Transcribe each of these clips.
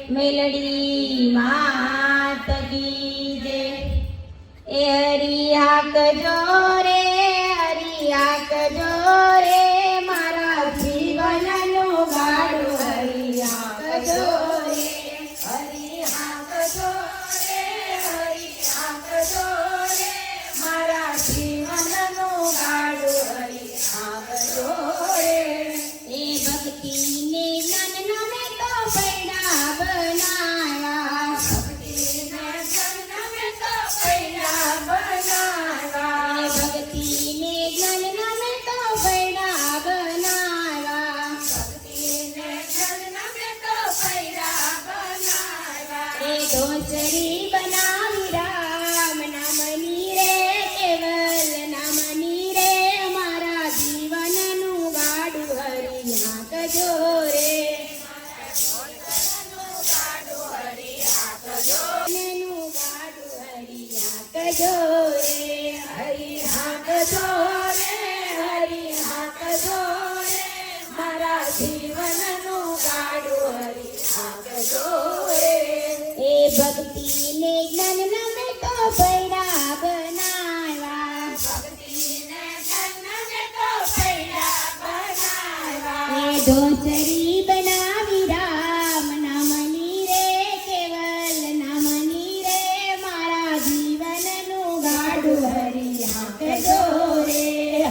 મેલડી માત કી જય। એ હરી હાકજો રે, હરી હાકજો રે, મારા જીવનનું ગાડું હરી હાકજો રે, હરી હાકજો રે, હરી હાકજો રે, મારા જીવનનું ગાડું હરી હાકજો રે। એ ભક્તિને જ્ઞાનના મેં તો પૈડા બનાવ્યા, ભક્તિને જ્ઞાનના મેં તો પૈડા બનાવ્યા, ભક્તિને જ્ઞાનના મેં તો પૈડા બનાવ્યા, ભક્તિને જ્ઞાનના મેં તો પૈડા બનાવ્યા। એ દોસરી બનાવી રામ નામની રે, કેવલ નામની રે, મારા જીવનનું ગાડું હરી હાકજો રે, જીવનનું ગાડું હરી હાકજો રે, હરી હાકજો રે, હરી હાકજો રે, મારા જીવનનું ગાડું હરી હાકજો રે। એ ભક્તિને જ્ઞાનના મેં તો પૈડા બનાવ્યા, ભક્તિને જ્ઞાનના મેં તો પૈડા બનાવ્યા, એ દોસરી બનાવી રામ નામની રે, કેવલ નામની રે, મારા જીવનનું ગાડું હરી હાકજો રે,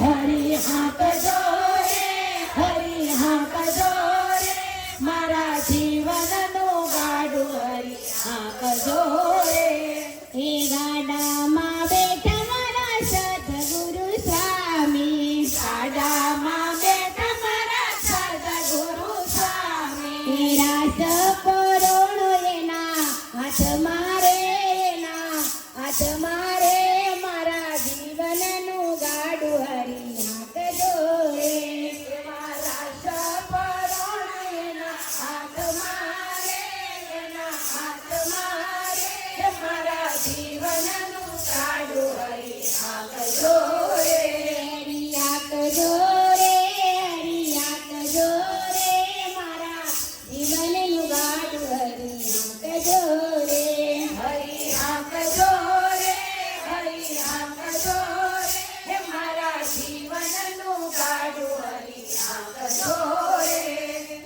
હરી હાકજો રે, હરી હાકજો રે, મારા જીવનનું ગાડું હરી હાકજો રે। એ ગાડામાં બેઠા મારા સદગુરુ સ્વામી, ગાડામાં બેઠા મારા સદગુરુ સ્વામી, એ રાસ પરોણો એના હાથ મારે, એના હાથ મારે, મારા જીવનનું ગાડું હરી હાકજો રે, મારા સપરોણો એના હાથ મારે, એના હાથ મારે, મારા જીવનનું ગાડું હરી હાકજો રે, હરી હાકજો રે, હરી હાકજો રે, મારા જીવનનું ગાડું હરી હાકજો રે, હરી હાકજો રે, હરી હાકજો રે, મારા જીવનનું ગાડું હરી હાકજો રે।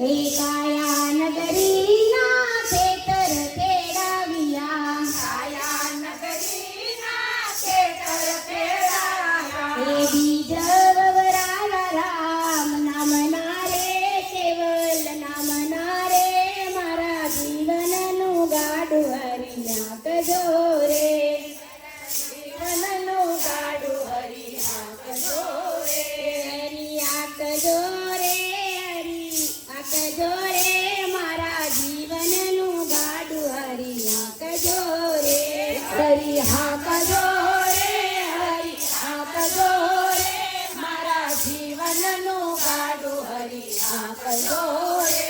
એ કાયા નગરીના ખેતર ખેડાવ્યા, કાયા નગરીના ખેતર ખેડાવ્યા, એ બીજ વવરાવ્યા રામ નામના રે, કેવલ નામના રે, મારા જીવનનું ગાડું હરી હાકજો રે, જીવનનું ગાડું હરી હાકજો રે, હરી હાકજો રે, હરી હાકજો રે, મારા જીવનનું ગાડું હરી હાકજો રે, હરી હાકજો રે, હરી હાકજો રે, મારા જીવનનું ગાડું હરી હાકજો રે।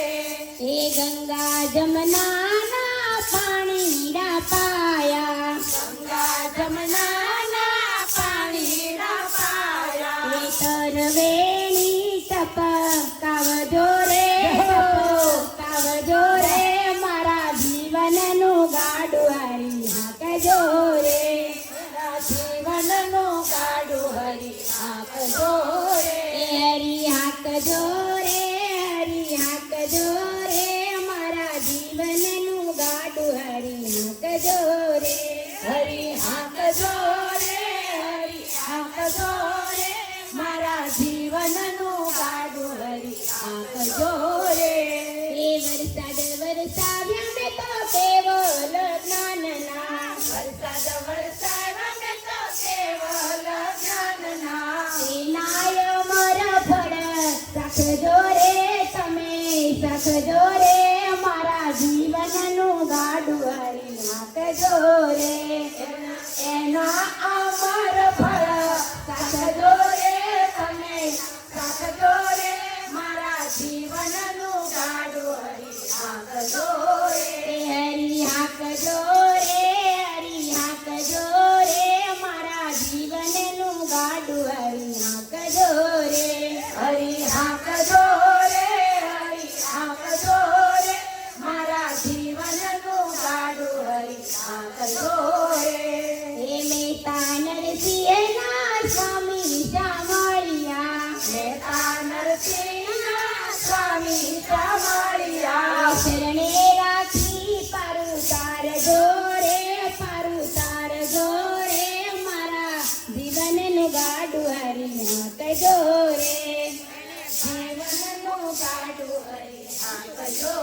એ ગંગા જમનાના પાણીડા પાયા, ગંગા જમનાના પાણીડા પાયા, એ તરવેણી ટપકાવજો રે, ટપકાવજો રે, મારા જીવનનું ગાડું હરી હાકજો રે, મારા જીવનનું ગાડું હરી હાકજો રે, હરી હાકજો રે, હરી હાકજો રે, મારા જીવનનું ગાડું હરી હાકજો રે, હરી હાકજો રે, હરી હાકજો રે, મારા જીવનનું ગાડું હરી હાકજો રે। એ વરસાદ વરસાવ્યા મેં તો કેવલ જ્ઞાનના, વરસાદ વરસાવ્યા મેં તો કેવલ જ્ઞાનના, એનાય અમર ફળ સાખજો રે, તમે સાખજો રે, મારા જીવનનું ગાડું હરી હાકજો રે, એના અમર ફળ સાખજો રે, તમે સાખજો રે, મારા જીવનનું ગાડું હરી હાકજો રે, હરી હાકજો રે, હરી હાકજો રે, મારા જીવનનું ગાડું હરી હાકજો રે, હરી હાકજો રે, હરી હાકજો રે, મારા જીવન સ્વામી ચામડિયા શરણે રાખી પારું તારજો રે મારા જીવનનું ગાડું હરિયા કજો રે જીવનનું ગાડું હરિ આંકજો